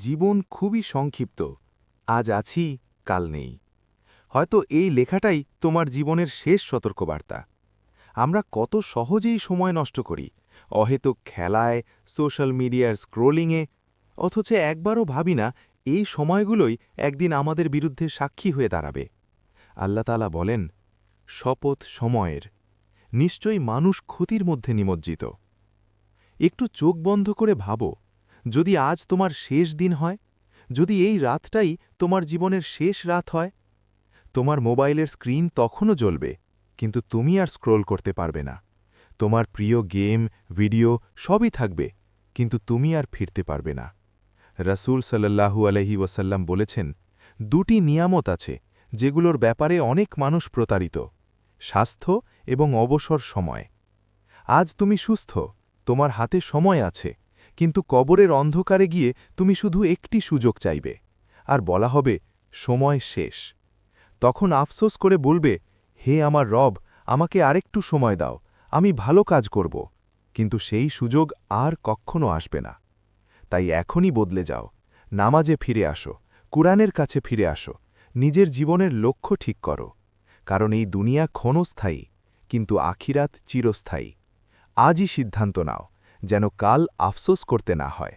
জীবন খুবই সংক্ষিপ্ত। আজ আছি, কাল নেই। হয়তো এই লেখাটাই তোমার জীবনের শেষ সতর্কবার্তা। আমরা কত সহজেই সময় নষ্ট করি, অহেতুক খেলায়, সোশ্যাল মিডিয়ার স্ক্রোলিংয়ে, অথচ একবারও ভাবি না এই সময়গুলোই একদিন আমাদের বিরুদ্ধে সাক্ষী হয়ে দাঁড়াবে। আল্লাহ তাআলা বলেন, শপথ সময়ের, নিশ্চয়ই মানুষ ক্ষতির মধ্যে নিমজ্জিত। একটু চোখ বন্ধ করে ভাবো, যদি আজ তোমার শেষ দিন হয়, যদি এই রাতটাই তোমার জীবনের শেষ রাত হয়, তোমার মোবাইলের স্ক্রিন তখনও জ্বলবে, কিন্তু তুমি আর স্ক্রোল করতে পারবে না। তোমার প্রিয় গেম, ভিডিও সবই থাকবে, কিন্তু তুমি আর ফিরতে পারবে না। রাসূল সাল্লাল্লাহু আলাইহি ওয়াসাল্লাম বলেছেন, দুটি নিয়ামত আছে যেগুলোর ব্যাপারে অনেক মানুষ প্রতারিত: স্বাস্থ্য এবং অবসর সময়। আজ তুমি সুস্থ, তোমার হাতে সময় আছে, কিন্তু কবরের অন্ধকারে গিয়ে তুমি শুধু একটি সুযোগ চাইবে, আর বলা হবে সময় শেষ। তখন আফসোস করে বলবে, হে আমার রব, আমাকে আরেকটু সময় দাও, আমি ভালো কাজ করব। কিন্তু সেই সুযোগ আর কখনো আসবে না। তাই এখনই বদলে যাও, নামাজে ফিরে আসো, কুরআনের কাছে ফিরে আসো, নিজের জীবনের লক্ষ্য ঠিক করো। কারণ এই দুনিয়া ক্ষণস্থায়ী, কিন্তু আখিরাত চিরস্থায়ী। আজই সিদ্ধান্ত নাও, যেন কাল আফসোস করতে না হয়।